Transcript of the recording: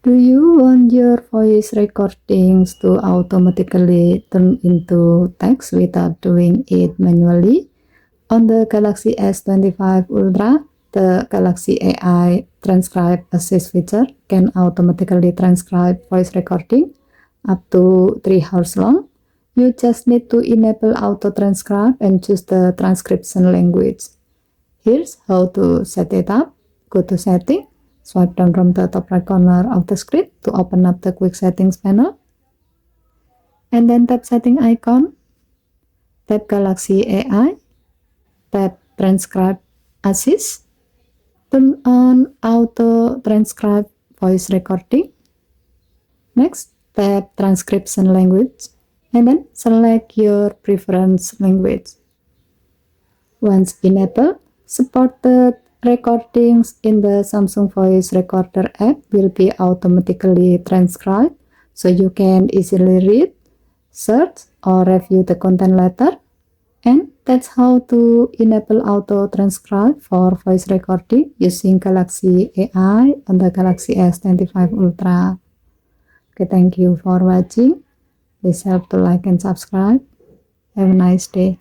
Do you want your voice recordings to automatically turn into text without doing it manually? On the Galaxy S25 Ultra, the Galaxy AI Transcript Assist feature can automatically transcribe voice recording up to 3 hours long. You just need to enable Auto Transcribe and choose the transcription language. Here's how to set it up. Go to Setting, swipe down from the top right corner of the screen to open up the Quick Settings panel, and then tap Setting icon, tap Galaxy AI, tap Transcript Assist, turn on Auto Transcribe voice recording. Next, tap Transcription language, and then select your preference language. Once enabled, supported recordings in the Samsung Voice Recorder app will be automatically transcribed, so you can easily read, search, or review the content later. And that's how to enable Auto Transcribe for voice recording using Galaxy AI on the Galaxy S25 Ultra. Okay, thank you for watching. Please help to like and subscribe. Have a nice day.